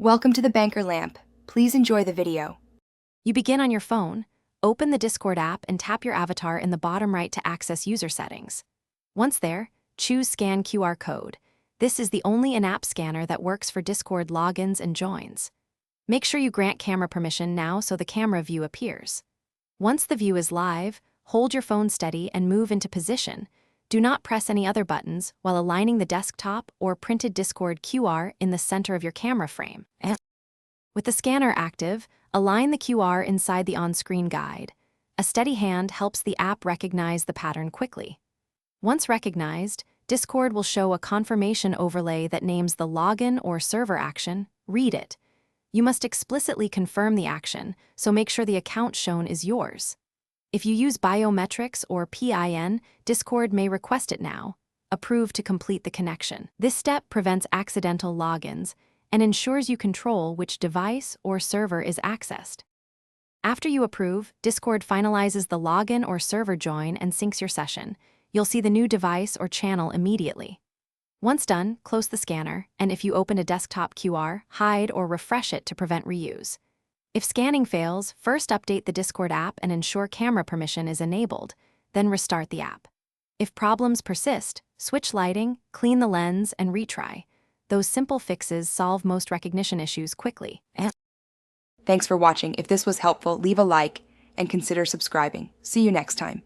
Welcome to the Banker Lamp. Please enjoy the video. You begin on your phone, open the Discord app and tap your avatar in the bottom right to access user settings. Once there, choose Scan QR Code. This is the only in-app scanner that works for Discord logins and joins. Make sure you grant camera permission now so the camera view appears. Once the view is live, hold your phone steady and move into position. Do not press any other buttons while aligning the desktop or printed Discord QR in the center of your camera frame. With the scanner active, align the QR inside the on-screen guide. A steady hand helps the app recognize the pattern quickly. Once recognized, Discord will show a confirmation overlay that names the login or server action. Read it. You must explicitly confirm the action, so make sure the account shown is yours. If you use biometrics or PIN, Discord may request it now. Approve to complete the connection. This step prevents accidental logins and ensures you control which device or server is accessed. After you approve, Discord finalizes the login or server join and syncs your session. You'll see the new device or channel immediately. Once done, close the scanner, and if you open a desktop QR, hide or refresh it to prevent reuse. If scanning fails, first update the Discord app and ensure camera permission is enabled, then restart the app. If problems persist, switch lighting, clean the lens, and retry. Those simple fixes solve most recognition issues quickly. Thanks for watching. If this was helpful, leave a like and consider subscribing. See you next time.